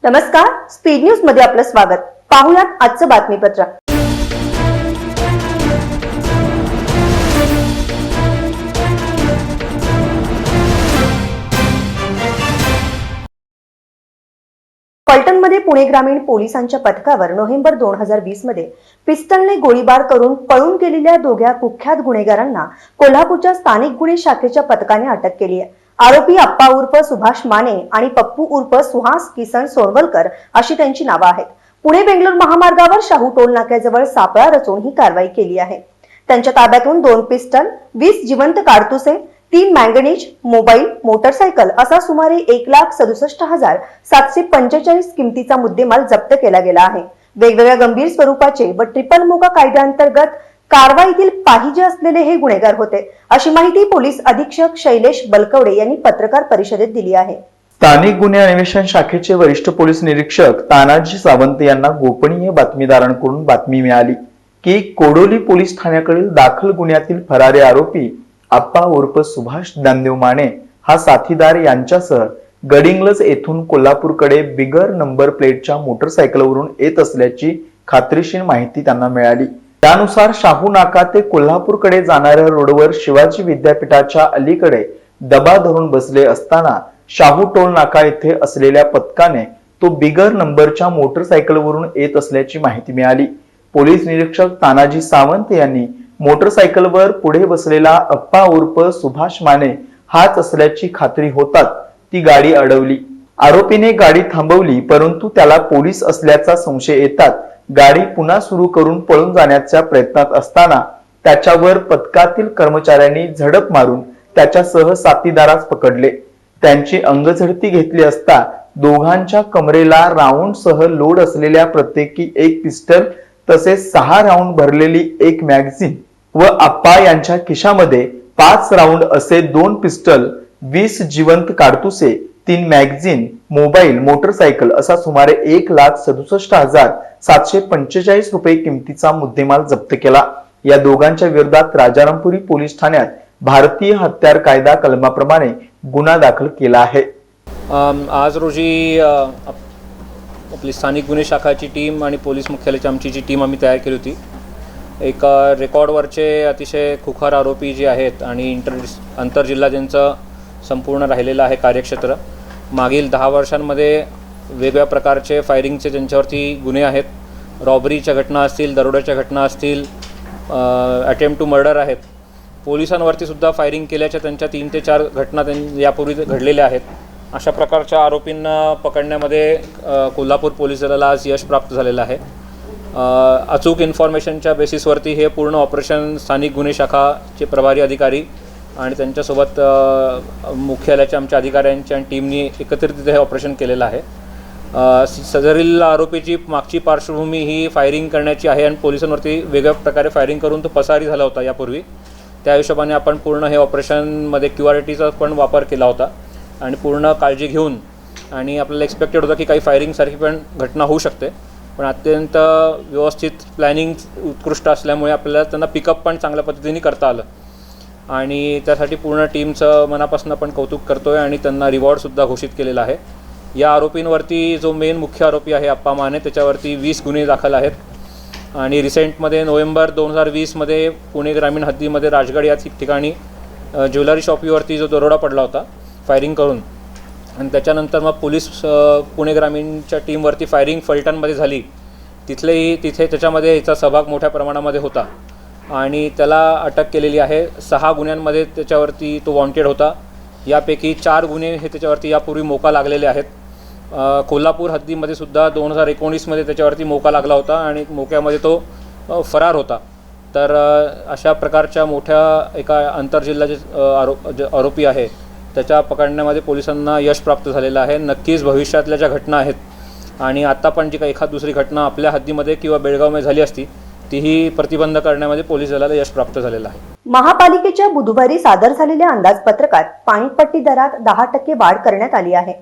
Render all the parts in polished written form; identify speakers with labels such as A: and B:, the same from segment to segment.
A: नमस्कार, speed news मध्ये आपलं स्वागत। पाहुयात आजचं बातमीपत्र। फलटणमध्ये पुणे ग्रामीण पोलिसांच्या पथकावर नोव्हेंबर 2020 मध्ये पिस्टलने गोळीबार करून पळून गेलेल्या दोघा कुख्यात गुन्हेगारांना कोल्हापूरच्या स्थानिक गुन्हे शाखेच्या पथकाने अटक केली आहे। आरोपी अप्पा उर्फ सुभाष माने आणि पप्पू उर्फ सुहास किसन सोनवलकर अशी त्यांची नावे आहेत। पुणे बेंगलोर महामार्गावर शाहू टोल नाक्याजवळ सापळा रचून ही कारवाई केली आहे। त्यांच्या ताब्यातून 2 पिस्टल, 20 जिवंत काडतुसे, 3 मॅंगनीज, मोबाईल, मोटरसायकल असा सुमारे 1,67,745 किमतीचा मुद्देमाल जप्त केला गेला आहे। वेगवेगळ्या गंभीर स्वरूपाचे व ट्रिपल मोका कायद्याअंतर्गत कारवाईतील पाहिजे असलेले हे गुन्हेगार होते, अशी माहिती पोलीस अधीक्षक शैलेश बलकवडे यांनी पत्रकार परिषदेत दिली आहे।
B: स्थानिक गुन्हे अन्वेषण शाखेचे वरिष्ठ पोलीस निरीक्षक तानाजी सावंत यांना गोपनीय बातमीदारांकडून बातमी मिळाली की कोडोली पोलीस ठाण्याकडील दाखल गुन्ह्यातील फरारी आरोपी अप्पा उर्फ सुभाष ज्ञानदेव माने हा साथीदार यांच्यासह गडिंग्लज येथून कोल्हापूरकडे बिगर नंबर प्लेटच्या मोटरसायकलवरून येत असल्याची खात्रीशीर माहिती त्यांना मिळाली। त्यानुसार शाहू नाका ते कोल्हापूरकडे जाणाऱ्या रोडवर शिवाजी विद्यापीठाच्या अलीकडे दबा धरून बसले असताना शाहू टोल नाका येथे असलेल्या पथकाने तो बिगर नंबरच्या मोटरसायकलवरून येत असल्याची माहिती मिळाली। पोलीस निरीक्षक तानाजी सावंत यांनी मोटरसायकलवर पुढे बसलेला अप्पा उर्फ सुभाष माने हाच असल्याची खात्री होताच ती गाडी अडवली। आरोपीने गाडी थांबवली, परंतु त्याला पोलीस असल्याचा संशय येतात गाडी पुन्हा सुरू करून पळून जाण्याच्या प्रयत्नात असताना त्याच्यावर पथकातील कर्मचाऱ्यांनी झडप मारून त्याच्यासह साथीदारास पकडले। त्यांची अंगझडती घेतली असता दोघांच्या कमरेला राऊंड सह लोड असलेल्या प्रत्येकी 1 पिस्टल तसेच 6 राऊंड भरलेली 1 मॅगझीन व अप्पा यांच्या खिशामध्ये 5 राऊंड असे 2 पिस्टल, 20 जिवंत काडतुसे, 3 मॅगझीन, मोबाईल, मोटरसायकल असा सुमारे 1,67,745 रुपये किमतीचा मुद्देमाल जप्त केला। या दोघांच्या विरोधात राजारामपुरी पोलीस ठाण्यात भारतीय हत्यार कायदा कलमाप्रमाणे गुन्हा दाखल केला आहे।
C: आज रोजी आपली स्थानिक गुन्हे शाखाची टीम आणि पोलीस मुख्यालयाची आमची जी टीम आम्ही तयार केली होती, एक रेकॉर्डवरचे अतिशय खुखार आरोपी जे आहेत आणि आंतरजिल्हा ज्यांचं संपूर्ण राहिलेलं आहे कार्यक्षेत्र, मागील 10 वर्षांमध्ये वेगवेगळ्या प्रकारचे फायरिंगचे ज्यांच्यावरती गुन्हे आहेत, रॉबरीच्या घटना असतील, दरोड्याच्या घटना असतील, अटेम्प्ट टू मर्डर आहेत, पोलिसांवरती सुद्धा फायरिंग केल्याच्या त्यांच्या 3 ते 4 घटना यापूर्वी घडलेल्या आहेत। अशा प्रकारच्या आरोपींना पकडण्यामध्ये कोल्हापूर पोलीस दलाला आज यश प्राप्त झालेलं आहे। अचूक इन्फॉर्मेशनच्या बेसिसवरती हे पूर्ण ऑपरेशन स्थानिक गुन्हे शाखाचे प्रभारी अधिकारी आणि त्यांच्यासोबत मुख्यालयाच्या आमच्या अधिकाऱ्यांच्या टीमनी एकत्रित हे ऑपरेशन केलेलं आहे। सदरील आरोपीची मागची पार्श्वभूमी ही फायरिंग करण्याची आहे आणि पोलिसांवरती वेगळ्या प्रकारे फायरिंग करून तो पसारी झाला होता यापूर्वी। त्या हिशोबाने आपण पूर्ण हे ऑपरेशनमध्ये QRTचा पण वापर केला होता आणि पूर्ण काळजी घेऊन, आणि आपल्याला एक्सपेक्टेड होतं की काही फायरिंगसारखी पण घटना होऊ शकते, पण अत्यंत व्यवस्थित प्लॅनिंग उत्कृष्ट असल्यामुळे आपल्याला त्यांना पिकअप पण चांगल्या पद्धतीने करता आलं आणि त्यासाठी पूर्ण टीमचं मनापासून आपण कौतुक करतोय आणि त्यांना रिवॉर्डसुद्धा घोषित केलेला आहे। या आरोपींवरती जो मेन मुख्य आरोपी आहे अप्पा माने, त्याच्यावरती 20 गुन्हे दाखल आहेत आणि रिसेंटमध्ये नोव्हेंबर 2020 मध्ये पुणे ग्रामीण हद्दीमध्ये राजगड या ठिकाणी ज्वेलरी शॉपीवरती जो दरोडा पडला होता फायरिंग करून, आणि त्याच्यानंतर मग पोलीस पुणे ग्रामीणच्या टीमवरती फायरिंग फलटणमध्ये झाली, तिथे त्याच्यामध्ये याचा सहभाग मोठ्या प्रमाणामध्ये होता आणि त्याला अटक केलेली आहे। 6 गुन्ह्यांमध्ये त्याच्यावरती तो वॉन्टेड होता। यापैकी 4 गुन्हे हे त्याच्यावरती यापूर्वी मोका लागलेले आहेत। कोल्हापूर हद्दीमध्ये सुद्धा 2019 मध्ये त्याच्यावरती मोका लागला होता आणि मोक्यामध्ये तो फरार होता। तर अशा प्रकारच्या मोठ्या एका आंतरजिल्हा आरोपी आहे त्याच्या पकडण्यामध्ये पोलिसांना यश प्राप्त झालेलं आहे। नक्कीच भविष्यातल्या ज्या घटना आहेत आणि आता पण जी काही एखाद दुसरी घटना आपल्या हद्दीमध्ये किंवा बेळगावमध्ये झाली असती तीही प्रतिबंध करण्यामध्ये पोलीस दलाला यश प्राप्त झालेलं आहे।
A: महापालिकेच्या बुधवारी सादर झालेल्या अंदाजपत्रकात पाणीपट्टी दरात 10% वाढ करण्यात आली आहे।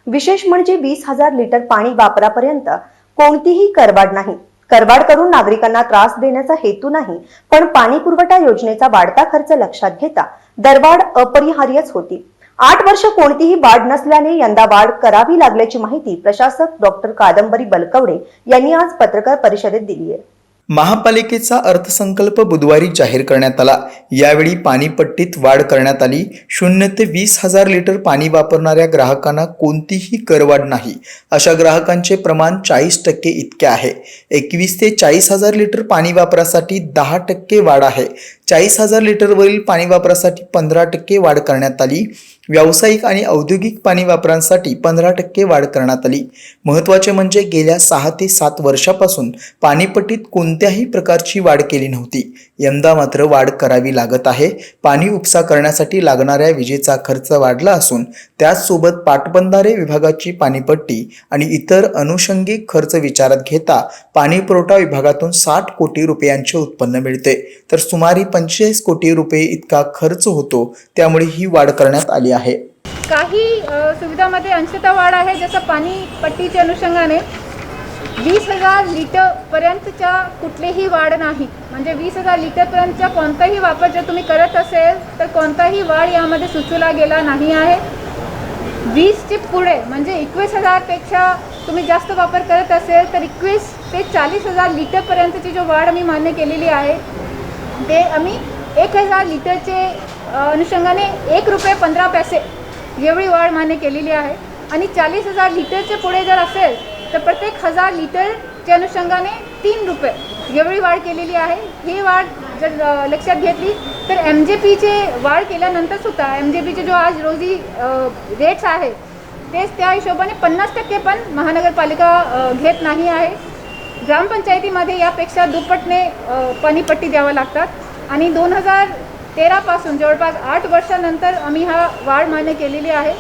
A: विशेष म्हणजे 20,000 लिटर पाणी वापरापर्यंत कोणतीही करवाढ नाही। करवाढ करून नागरिकांना त्रास देण्याचा हेतू नाही, पण पाणी पुरवठा योजनेचा वाढता खर्च लक्षात घेता दरवाढ अपरिहार्यच होती। 8 वर्ष कोणतीही वाढ नसल्याने यंदा वाढ करावी लागल्याची माहिती प्रशासक डॉक्टर कादंबरी बलकवडे यांनी आज पत्रकार परिषदेत दिली आहे.
B: महापालिकेचा अर्थसंकल्प बुधवारी जाहीर करण्यात आला. यावेळी पाणीपट्टीत वाढ करण्यात आली. 0 ते 20,000 लिटर पाणी वापरणाऱ्या ग्राहकांना कोणतीही करवाढ नाही. अशा ग्राहकांचे प्रमाण 40% इतके आहे. 21 ते 40,000 लिटर पाणी वापरासाठी 10% वाढ आहे. 40,000 लिटरवरील पाणी वापरासाठी 15% वाढ करण्यात आली. व्यावसायिक आणि औद्योगिक पाणी वापरांसाठी 15% वाढ करण्यात आली. महत्त्वाचे म्हणजे गेल्या 6 ते 7 वर्षापासून पाणीपट्टीत कोणत्याही प्रकारची वाढ केली नव्हती. यंदा मात्र वाढ करावी लागत आहे. पाणी उपसा करण्यासाठी लागणाऱ्या विजेचा खर्च वाढला असून त्याचसोबत पाटबंधारे विभागाची पाणीपट्टी आणि इतर अनुषंगिक खर्च विचारात घेता पाणी पुरवठा विभागातून 60 कोटी रुपयांचे उत्पन्न मिळते, तर सुमारे 45 कोटी रुपये इतका खर्च होतो. त्यामुळे ही वाढ करण्यात आली आहे.
D: काही सुविधामध्ये अंशतः वाढ आहे, जसं पाणीपट्टीच्या अनुषंगाने 20,000 लिटरपर्यंतच्या कुठलीही वाढ नाही. म्हणजे 20,000 लिटरपर्यंतचा कोणताही वापर जर तुम्ही करत असेल तर कोणताही वाढ यामध्ये सुचवला गेला नाही आहे. 20चे पुढे म्हणजे 21,000पेक्षा तुम्ही जास्त वापर करत असेल तर 21 ते 40,000 लिटरपर्यंतची जो वाढ आम्ही मान्य केलेली आहे ते आम्ही 1,000 लिटरचे अनुषंगाने ₹1.15 एवढी वाढ मान्य केलेली आहे. आणि 40,000 लिटरचे पुढे जर असेल तर प्रत्येक 1,000 लिटरच्या अनुषंगाने ₹3 एवढी वाढ केलेली आहे. ही वाढ जर लक्षात घेतली तर MJPचे वाढ केल्यानंतर सुद्धा MJPचे जो आज रोजी रेट्स आहे तेच त्या हिशोबाने 50% पण महानगरपालिका घेत नाही आहे. ग्रामपंचायतीमध्ये यापेक्षा दुप्पटने पाणीपट्टी द्यावं लागतात. आणि 2013 पासून जवळपास 8 वर्षानंतर आम्ही हा वाढ मान्य केलेली आहे.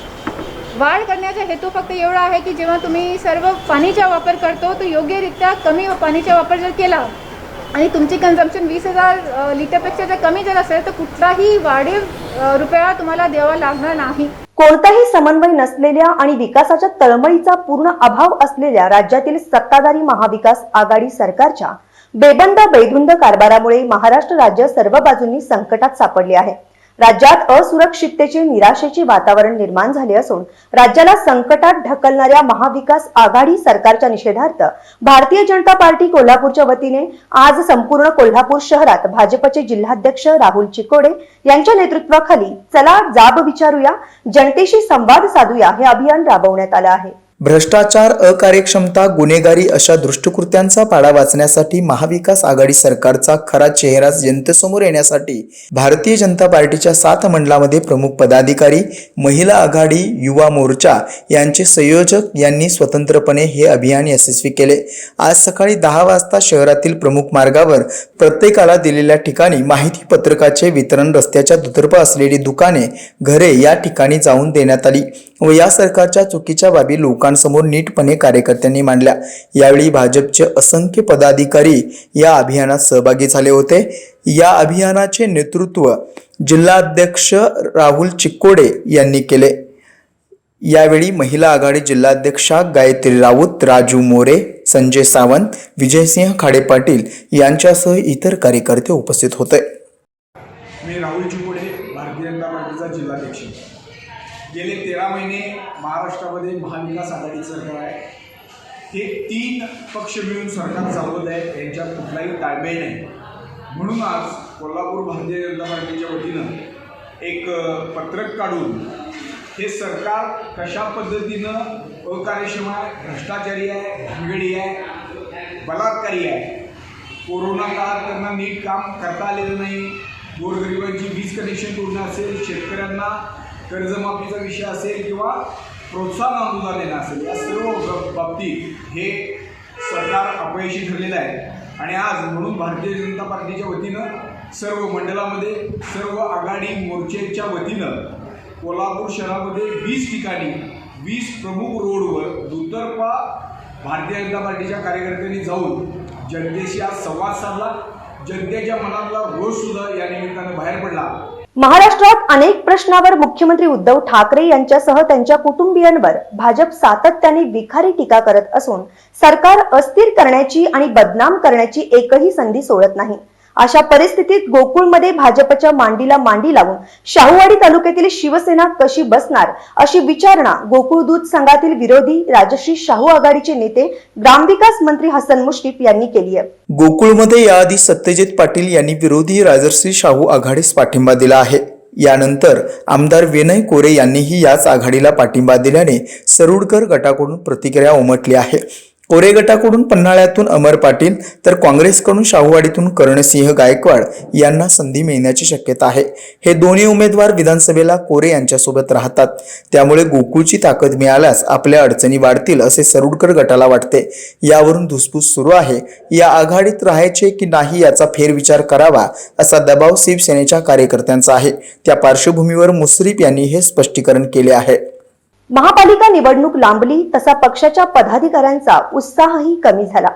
D: वाढ करण्याचा हेतू फक्त एवढा आहे की जेव्हा तुम्ही सर्व पाणीचा वापर करतो तो योग्यरित्या कमी पाणीचा वापर जर केला आणि तुमची कन्झम्पशन 20,000 लिटरपेक्षा जर कमी जर असेल तर कुठलाही वाढीव रुपया तुम्हाला द्यावा लागणार नाही.
A: कोणताही समन्वय नसलेल्या आणि विकासाच्या तळमळीचा पूर्ण अभाव असलेल्या राज्यातील सत्ताधारी महाविकास आघाडी सरकारच्या बेबंद बेधुंद कारभारामुळे महाराष्ट्र राज्य सर्व बाजूंनी संकटात सापडले आहे. राज्यात असुरक्षिततेचे निराशेचे वातावरण निर्माण झाले असून राज्याला संकटात ढकलणाऱ्या महाविकास आघाडी सरकारच्या निषेधार्थ भारतीय जनता पार्टी कोल्हापूरच्या वतीने आज संपूर्ण कोल्हापूर शहरात भाजपचे जिल्हाध्यक्ष राहुल चिकोडे यांच्या नेतृत्वाखाली चला जाब विचारूया, जनतेशी संवाद साधूया हे अभियान राबवण्यात आलं आहे.
B: भ्रष्टाचार, अकार्यक्षमता, गुन्हेगारी अशा दुष्टकृत्यांचा पाडा वाचण्यासाठी महाविकास आघाडी सरकारचा खरा चेहरा जनतेसमोर येण्यासाठी भारतीय जनता पार्टीच्या 7 मंडळामध्ये प्रमुख पदाधिकारी, महिला आघाडी, युवा मोर्चा यांचे संयोजक यांनी स्वतंत्रपणे हे अभियान यशस्वी केले. आज सकाळी 10 वाजता शहरातील प्रमुख मार्गावर प्रत्येकाला दिलेल्या ठिकाणी माहिती पत्रकाचे वितरण, रस्त्याच्या दुतर्फा असलेली दुकाने, घरे या ठिकाणी जाऊन देण्यात आली व या सरकारच्या चुकीच्या बाबी लोकांसमोर नीटपणे कार्यकर्त्यांनी मांडल्या. यावेळी भाजपचे असंख्य पदाधिकारी या अभियानात सहभागी झाले होते. या अभियानाचे नेतृत्व जिल्हाध्यक्ष राहुल चिकोडे यांनी केले. यावेळी महिला आघाडी जिल्हाध्यक्षा गायत्री राऊत, राजू मोरे, संजय सावंत, विजयसिंह खाडे पाटील यांच्यासह इतर कार्यकर्ते उपस्थित होते.
E: मी राहुल चिकोडे, भारतीय जनता पार्टीचा जिल्हाध्यक्ष. गेले 13 महिने महाराष्ट्रामध्ये महाविकास आघाडी सरकार आहे. हे 3 पक्ष मिळून सरकार चालवत आहे, यांच्यात कुठलाही ताळमेळ नाही. म्हणून आज कोल्हापूर भारतीय जनता पार्टीच्या वतीनं एक पत्रक काढून हे सरकार कशा पद्धतीनं अकार्यक्षम आहे, भ्रष्टाचारी आहे, भानगडी आहे, बलात्कारी आहे. कोरोना काळात त्यांना नीट काम करता आलेलं नाही. गोरगरिबांची वीज कनेक्शन तोडणं असेल, शेतकऱ्यांना कर्जमाफीचा विषय असेल किंवा प्रोत्साहन अनुदान देणं असेल, या सर्व बाबतीत हे सरकार अपयशी ठरलेलं आहे. आणि आज म्हणून भारतीय जनता पार्टीच्या वतीनं सर्व मंडळामध्ये, सर्व आघाडी मोर्चेच्या वतीनं कोल्हापूर शहरामध्ये 20 ठिकाणी 20 प्रमुख रोडवर दुतर्फा भारतीय जनता पार्टीच्या कार्यकर्त्यांनी जाऊन जनतेशी आज संवाद साधला. जनतेच्या मनातला रोष सुद्धा या निमित्तानं बाहेर पडला.
A: महाराष्ट्रात अनेक प्रश्नावर मुख्यमंत्री उद्धव ठाकरे यांच्यासह त्यांच्या कुटुंबियांवर भाजप सातत्याने विखारी टीका करत असून सरकार अस्थिर करण्याची आणि बदनाम करण्याची एकही संधी सोडत नाही. अशा परिस्थितीत गोकुळमध्ये भाजपच्या मांडीला मांडी लावून शाहूवाडी तालुक्यातील शिवसेना कशी बसणार अशी विचारणा गोकुळ दूध संघातील विरोधी राजश्री शाहू आघाडीचे नेते ग्रामविकास मंत्री हसन मुश्रीफ यांनी केली आहे.
B: गोकुळमध्ये याआधी सत्यजित पाटील यांनी विरोधी राजश्री शाहू आघाडीस पाठिंबा दिला आहे. यानंतर आमदार विनय कोरे यांनीही याच आघाडीला पाठिंबा दिल्याने सरुडकर गटाकडून प्रतिक्रिया उमटली आहे. कोरे गटाकडून पन्हाळ्यातून अमर पाटील तर काँग्रेसकडून शाहूवाडीतून कर्णसिंह गायकवाड यांना संधी मिळण्याची शक्यता आहे. हे दोन्ही उमेदवार विधानसभेला कोरे यांच्यासोबत राहतात. त्यामुळे गोकुळची ताकद मिळाल्यास आपल्या अडचणी वाढतील असे सरुडकर गटाला वाटते. यावरून धुसफूस सुरू आहे. या आघाडीत राहायचे की नाही याचा फेरविचार करावा असा दबाव शिवसेनेच्या कार्यकर्त्यांचा आहे. त्या पार्श्वभूमीवर मुश्रीफ यांनी हे स्पष्टीकरण केले आहे.
A: महापालिका निवडणूक लांबली तसा पक्षाच्या पदाधिकाऱ्यांचा उत्साहही कमी झाला.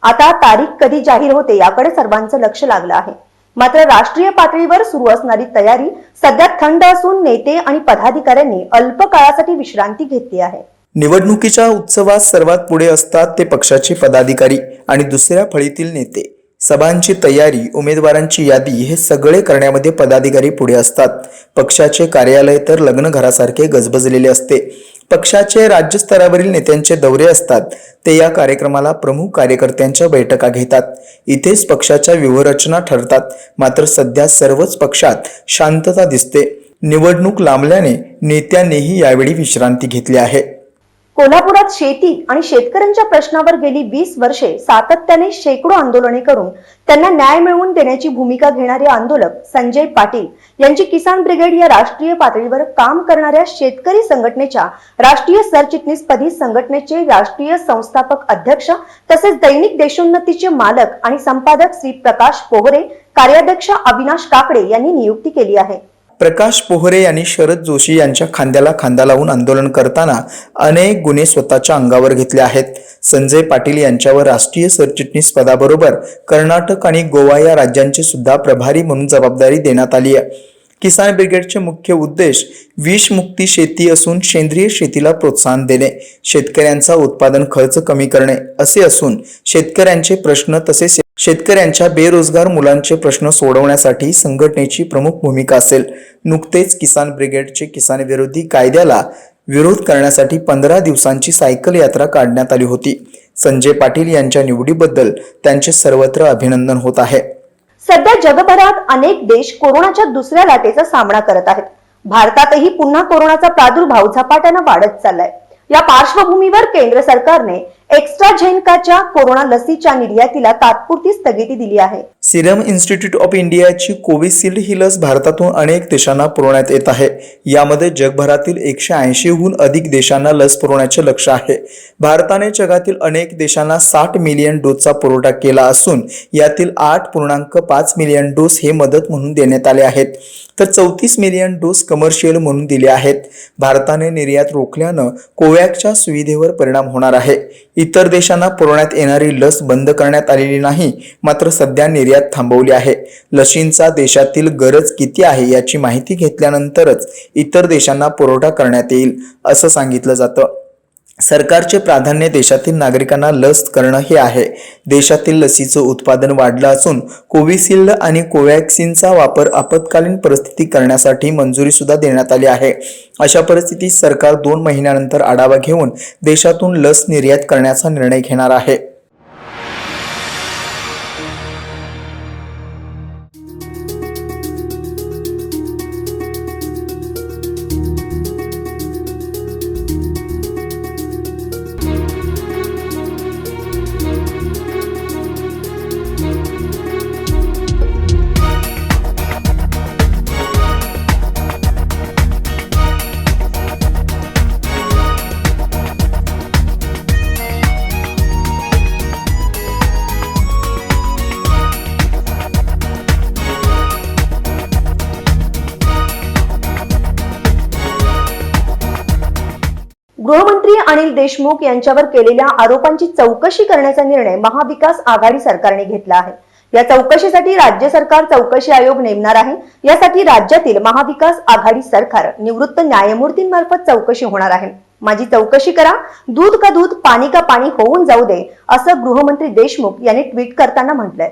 A: आता तारीख कधी जाहीर होते याकडे सर्वांचं लक्ष लागलं आहे. मात्र राष्ट्रीय पातळीवर सुरू असणारी तयारी सध्या थंड असून नेते आणि पदाधिकाऱ्यांनी अल्प काळासाठी विश्रांती घेतली आहे.
B: निवडणुकीच्या उत्सवात सर्वात पुढे असतात ते पक्षाचे पदाधिकारी आणि दुसऱ्या फळीतील नेते. सभांची तयारी, उमेदवारांची यादी हे सगळे करण्यामध्ये पदाधिकारी पुढे असतात. पक्षाचे कार्यालय तर लग्नघरासारखे गजबजलेले असते. पक्षाचे राज्यस्तरावरील नेत्यांचे दौरे असतात. ते या कार्यक्रमाला प्रमुख कार्यकर्त्यांच्या बैठका घेतात. इथेच पक्षाच्या व्यूहरचना ठरतात. मात्र सध्या सर्वच पक्षात शांतता दिसते. निवडणूक लांबल्याने नेत्यांनीही यावेळी विश्रांती घेतली आहे.
A: कोल्हापुरात शेती आणि शेतकऱ्यांच्या प्रश्नावर गेली 20 वर्षे सातत्याने शेकडो आंदोलने करून त्यांना न्याय मिळवून देण्याची भूमिका घेणारे आंदोलक संजय पाटील यांची किसान ब्रिगेड या राष्ट्रीय पातळीवर काम करणाऱ्या शेतकरी संघटनेच्या राष्ट्रीय सरचिटणीसपदी संघटनेचे राष्ट्रीय संस्थापक अध्यक्ष तसेच दैनिक देशोन्नतीचे मालक आणि संपादक श्री प्रकाश पोहरे, कार्याध्यक्ष अविनाश काकडे यांनी नियुक्ती केली आहे.
B: प्रकाश पोहरे यांनी शरद जोशी यांच्या खांद्याला खांदा लावून आंदोलन करताना अनेक गुन्हे स्वतःच्या अंगावर घेतले आहेत. संजय पाटील यांच्यावर राष्ट्रीय सरचिटणीस पदाबरोबर कर्नाटक आणि गोवा या राज्यांची सुद्धा प्रभारी म्हणून जबाबदारी देण्यात आली आहे. किसान ब्रिगेडचे मुख्य उद्देश विषमुक्ती शेती असून सेंद्रिय शेतीला प्रोत्साहन देणे, शेतकऱ्यांचा उत्पादन खर्च कमी करणे असे असून शेतकऱ्यांचे प्रश्न तसेच शेतकऱ्यांच्या बेरोजगार मुलांचे प्रश्न सोडवण्यासाठी संघटनेची प्रमुख भूमिका असेल. नुकतेच किसान ब्रिगेडचे किसान विरोधी कायद्याला विरोध करण्यासाठी 15 दिवसांची सायकल यात्रा काढण्यात आली होती. संजय पाटील यांच्या निवडीबद्दल त्यांचे सर्वत्र अभिनंदन होत आहे.
A: सध्या जगभरात अनेक देश कोरोनाच्या दुसऱ्या लाटेचा सामना करत आहेत. भारतातही पुन्हा कोरोनाचा प्रादुर्भाव झपाट्याने वाढत चाललाय. या पार्श्वभूमीवर केंद्र सरकारने एक्स्ट्राझेनेकाच्या कोरोना लसीच्या निर्यातीला तात्पुरती स्थगिती दिली आहे.
B: सिरम इन्स्टिट्यूट ऑफ इंडियाची कोविशिल्ड ही लस भारतातून अनेक देशांना पुरवण्यात येत आहे. यामध्ये जगभरातील 180हून अधिक देशांना लस पुरवण्याचे लक्ष्य आहे. भारताने जगातील अनेक देशांना 60 मिलियन डोसचा पुरवठा केला असून यातील 8.5 मिलियन डोस हे मदत म्हणून देण्यात आले आहेत, तर 34 मिलियन डोस कमर्शियल म्हणून दिले आहेत. भारताने निर्यात रोखल्यानं कोवॅक्सच्या सुविधेवर परिणाम होणार आहे. इतर देशांना पुरवण्यात येणारी लस बंद करण्यात आलेली नाही, मात्र सध्या निर्यात थांबवली आहे. लशींचा देशातील गरज किती आहे याची माहिती घेतल्यानंतरच इतर देशांना पुरवठा करण्यात येईल असं सांगितलं जातं. सरकारचे प्राधान्य देशातील नागरिकांना लस करणं हे आहे. देशातील लसीचं उत्पादन वाढलं असून कोविशिल्ड आणि कोवॅक्सिनचा वापर आपत्कालीन परिस्थिती करण्यासाठी मंजुरी सुद्धा देण्यात आली आहे. अशा परिस्थितीत सरकार 2 महिन्यानंतर आढावा घेऊन देशातून लस निर्यात करण्याचा निर्णय घेणार आहे.
A: गृहमंत्री अनिल देशमुख यांच्यावर केलेल्या आरोपांची चौकशी करण्याचा निर्णय महाविकास आघाडी सरकारने घेतला आहे. या चौकशीसाठी राज्य सरकार चौकशी आयोग नेमणार आहे. यासाठी राज्यातील महाविकास आघाडी सरकार निवृत्त न्यायमूर्तींमार्फत चौकशी होणार आहे. माझी चौकशी करा, दूध का दूध पाणी का पाणी होऊन जाऊ दे, असं गृहमंत्री देशमुख यांनी ट्विट करताना म्हटलंय.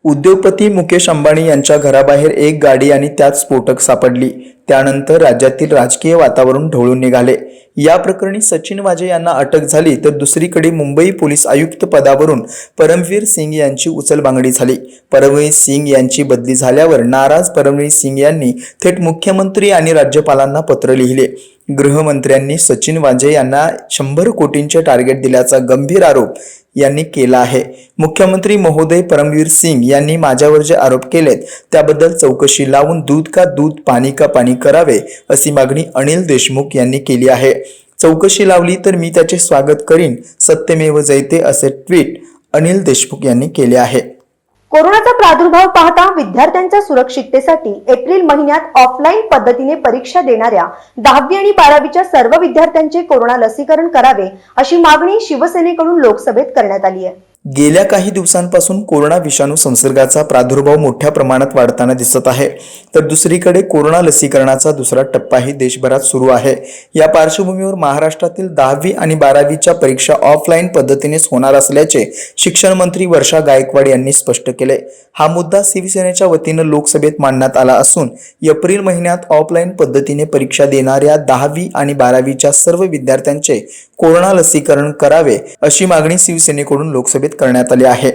B: उद्योगपती मुकेश अंबानी यांच्या घराबाहेर एक गाडी आणि त्यात स्फोटक सापडली. त्यानंतर राज्यातील राजकीय वातावरण ढवळून निघाले. या प्रकरणी सचिन वाजे यांना अटक झाली, तर दुसरीकडे मुंबई पोलीस आयुक्त पदावरून परमवीर सिंग यांची उचलबांगडी झाली. परमवीर सिंग यांची बदली झाल्यावर नाराज परमवीर सिंग यांनी थेट मुख्यमंत्री आणि राज्यपालांना पत्र लिहिले. गृहमंत्र्यांनी सचिन वाजे यांना 100 कोटींचे टार्गेट दिल्याचा गंभीर आरोप यांनी केला आहे. मुख्यमंत्री महोदय परमवीर सिंग यांनी माझ्यावर जे आरोप केलेत त्याबद्दल चौकशी लावून दूध का दूध पाणी का पाणी करावे अशी मागणी अनिल देशमुख यांनी केली आहे. चौकशी लावली तर मी त्याचे स्वागत करीन, सत्यमेव जयते असे ट्विट अनिल देशमुख यांनी केले आहे.
A: कोरोनाचा प्रादुर्भाव पाहता विद्यार्थ्यांच्या सुरक्षिततेसाठी एप्रिल महिन्यात ऑफलाईन पद्धतीने परीक्षा देणाऱ्या 10वी आणि 12वीच्या सर्व विद्यार्थ्यांचे कोरोना लसीकरण करावे अशी मागणी शिवसेनेकडून लोकसभेत करण्यात आली आहे.
B: गेल्या काही दिवसांपासून कोरोना विषाणू संसर्गाचा प्रादुर्भाव मोठ्या प्रमाणात वाढताना दिसत आहे, तर दुसरीकडे कोरोना लसीकरणाचा दुसरा टप्पाही देशभरात सुरू आहे. या पार्श्वभूमीवर महाराष्ट्रातील 10वी आणि 12वीच्या परीक्षा ऑफलाईन पद्धतीनेच होणार असल्याचे शिक्षण मंत्री वर्षा गायकवाड यांनी स्पष्ट केले. हा मुद्दा शिवसेनेच्या वतीनं लोकसभेत मांडण्यात आला असून एप्रिल महिन्यात ऑफलाईन पद्धतीने परीक्षा देणाऱ्या 10वी आणि 12वीच्या सर्व विद्यार्थ्यांचे कोरोना लसीकरण करावे अशी मागणी शिवसेनेकडून लोकसभेत करण्यात आली आहे.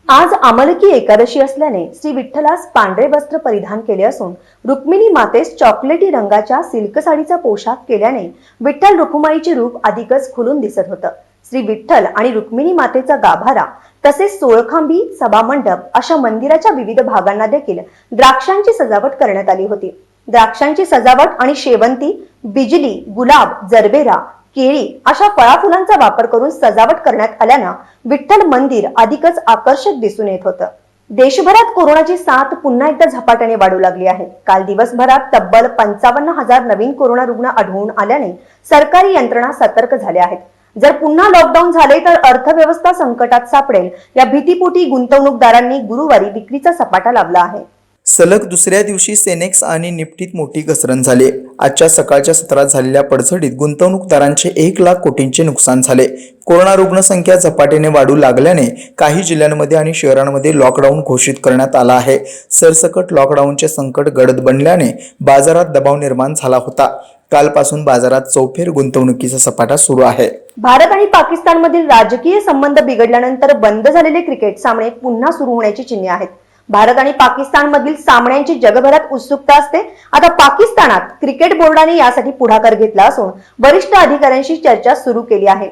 A: आज अमलकी एकादशी असल्याने श्री विठ्ठलास पांढरे वस्त्र परिधान केले असून रुक्मिणी मातेस चॉकलेटी रंगाच्या सिल्क साडीचा पोशाख केल्याने विठ्ठल रुक्माईचे रूप अधिकच खुलून दिसत होतं. श्री विठ्ठल आणि रुक्मिणी मातेचा गाभारा तसेच सोळखांबी, सभामंडप अशा मंदिराच्या विविध भागांना देखील द्राक्षांची सजावट करण्यात आली होती. द्राक्षांची सजावट आणि शेवंती, बिजली, गुलाब, जरबेरा, केळी अशा फळाफुलांचा वापर करून सजावट करण्यात आल्यानं विठ्ठल मंदिर अधिकच आकर्षक दिसून येत होतं. देशभरात कोरोनाची साथ पुन्हा एकदा झपाट्याने वाढू लागली आहे. काल दिवसभरात तब्बल 55,000 नवीन कोरोना रुग्ण आढळून आल्याने सरकारी यंत्रणा सतर्क झाल्या आहेत. जर पुन्हा लॉकडाऊन झाले तर अर्थव्यवस्था संकटात सापडेल या भीतीपोटी गुंतवणूकदारांनी गुरुवारी विक्रीचा सपाटा लावला आहे.
B: सलग दुसऱ्या दिवशी सेनेक्स आणि निफ्टीत मोठी घसरण झाली. आजच्या सकाळच्या सत्रात झालेल्या पडझडीत गुंतवणूकदारांचे 1 लाख कोटींचे नुकसान झाले. कोरोना रुग्णसंख्या झपाट्याने वाढू लागल्याने काही जिल्ह्यांमध्ये आणि शहरांमध्ये लॉकडाऊन घोषित करण्यात आला आहे. सरसकट लॉकडाऊनचे संकट गडद बनल्याने बाजारात दबाव निर्माण झाला होता. कालपासून बाजारात चौफेर गुंतवणुकीचा सपाटा सुरू आहे.
A: भारत आणि पाकिस्तानमधील राजकीय संबंध बिघडल्यानंतर बंद झालेले क्रिकेट सामने पुन्हा सुरू होण्याची चिन्हे आहेत. भारत आणि पाकिस्तानमधील सामन्यांची जगभरात उत्सुकता असते. आता पाकिस्तानात क्रिकेट बोर्डाने यासाठी पुढाकार घेतला असून वरिष्ठ अधिकाऱ्यांशी चर्चा सुरू केली आहे.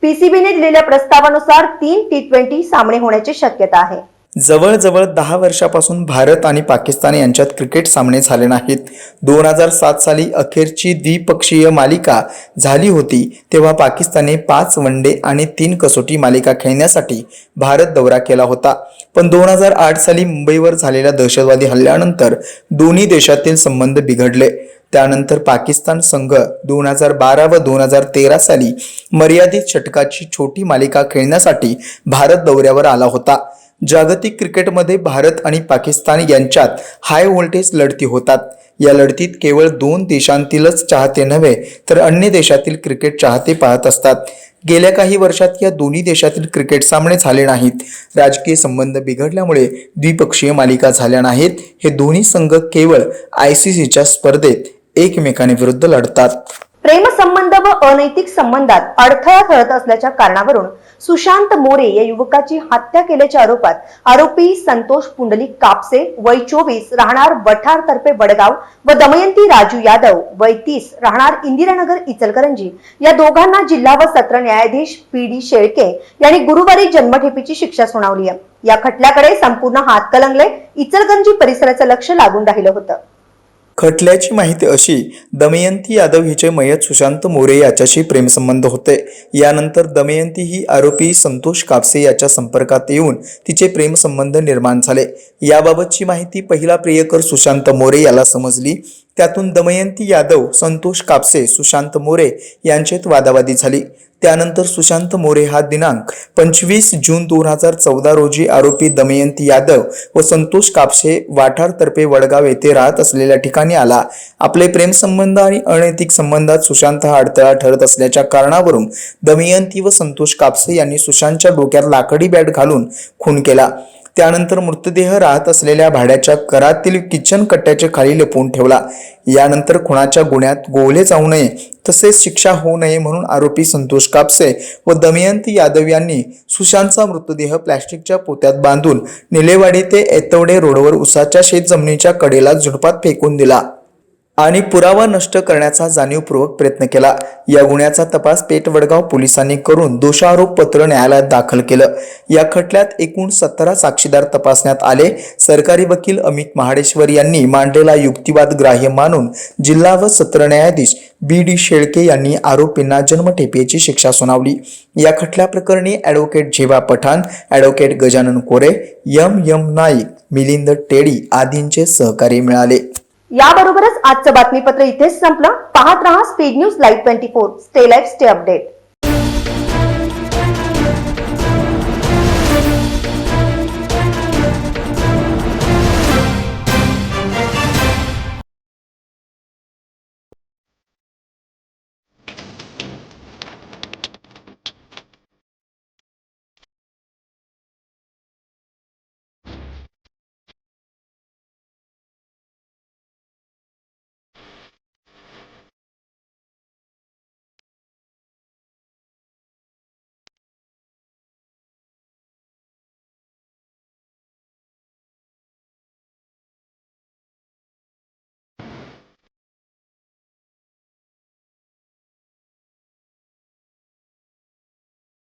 A: पीसीबीने दिलेल्या प्रस्तावानुसार 3 T20 सामने होण्याची शक्यता आहे.
B: जवळजवळ 10 वर्षापासून भारत आणि पाकिस्तान यांच्यात क्रिकेट सामने झाले नाहीत. 2007 साली अखेरची द्विपक्षीय मालिका झाली होती तेव्हा पाकिस्तानने 5 वनडे आणि 3 कसोटी मालिका खेळण्यासाठी भारत दौरा केला होता. पण 2008 साली मुंबईवर झालेल्या दहशतवादी हल्ल्यानंतर दोन्ही देशातील संबंध बिघडले. त्यानंतर पाकिस्तान संघ 2012 व 2013 साली मर्यादित षटकाची छोटी मालिका खेळण्यासाठी भारत दौऱ्यावर आला होता. जागतिक क्रिकेटमध्ये भारत आणि पाकिस्तान यांच्यात हाय व्होल्टेज लढती होतात. या लढतीत केवळ 2 देशांतीलच चाहते नव्हे तर अन्य देशातील क्रिकेट चाहते पाहत असतात. गेल्या काही वर्षात या दोन्ही देशातील क्रिकेट सामने झाले नाहीत. राजकीय संबंध बिघडल्यामुळे द्विपक्षीय मालिका झाल्या नाहीत. हे दोन्ही संघ केवळ ICCच्या स्पर्धेत एकमेकांविरुद्ध लढतात.
A: प्रेमसंबंध व अनैतिक संबंधात अडथळा ठरत असल्याच्या कारणावरून सुशांत मोरे या युवकाची हत्या केल्याच्या आरोपात आरोपी संतोष पुंडलिक कापसे वय 24 राहणार वठार तर्फे वडगाव व दमयंती राजू यादव वय 30 राहणार इंदिरानगर इचलकरंजी या दोघांना जिल्हा व सत्र न्यायाधीश PD शेळके यांनी गुरुवारी जन्मठेपेची शिक्षा सुनावली आहे. या खटल्याकडे संपूर्ण हातकलंगले इचलकरंजी परिसराचं लक्ष लागून राहिलं होतं.
B: खटल्याची माहिती अशी, दमयंती यादव हिचे मयत सुशांत मोरे याच्याशी प्रेमसंबंध होते. यानंतर दमयंती ही आरोपी संतोष कापसे याच्या संपर्कात येऊन तिचे प्रेमसंबंध निर्माण झाले. याबाबतची माहिती पहिला प्रियकर सुशांत मोरे याला समजली. त्यातून दमयंती यादव, संतोष कापसे, सुशांत मोरे यांच्यात वादावादी झाली. त्यानंतर सुशांत मोरे हा दिनांक 25 जून 2014 रोजी आरोपी दमयंती यादव व संतोष कापसे वाठार तर्फे वडगाव येथे राहत असलेल्या ठिकाणी आला. आपले प्रेमसंबंध आणि अनैतिक संबंधात सुशांत हा अडथळा ठरत असल्याच्या कारणावरून दमयंती व संतोष कापसे यांनी सुशांतच्या डोक्यात लाकडी बॅट घालून खून केला. त्यानंतर मृतदेह राहत असलेल्या भाड्याच्या करातील किचन कट्ट्याच्या खाली लपवून ठेवला. यानंतर खुनाच्या गुन्ह्यात गोवले जाऊ नये तसेच शिक्षा होऊ नये म्हणून आरोपी संतोष कापसे व दमयंती यादव यांनी सुशांतचा मृतदेह प्लॅस्टिकच्या पोत्यात बांधून निलेवाडी ते एतवडे रोडवर उसाच्या शेत जमिनीच्या कडेला झुडपात फेकून दिला आणि पुरावा नष्ट करण्याचा जाणीवपूर्वक प्रयत्न केला. या गुन्ह्याचा तपास पेठ वडगाव पोलिसांनी करून दोषारोप पत्र न्यायालयात दाखल केलं. या खटल्यात एकूण 17 साक्षीदार तपासण्यात आले. सरकारी वकील अमित महाडेश्वर यांनी मांडलेला युक्तिवाद ग्राह्य मानून जिल्हा व सत्र न्यायाधीश B.D. शेळके यांनी आरोपींना जन्मठेपेची शिक्षा सुनावली. या खटल्या प्रकरणी ॲडव्होकेट झेबा पठाण, ॲडव्होकेट गजानन कोरे, M. नाईक, मिलिंद टेडी आदींचे सहकार्य मिळाले.
A: याबरोबरच आजचं बातमीपत्र इथेच संपलं. पाहत रहा speed news live 24. Stay live, stay update.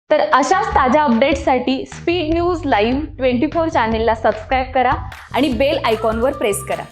F: तर अशाच ताज्या अपडेट्ससाठी स्पीड न्यूज लाईव्ह 24 चॅनेलला सबस्क्राईब करा आणि बेल आयकॉनवर प्रेस करा.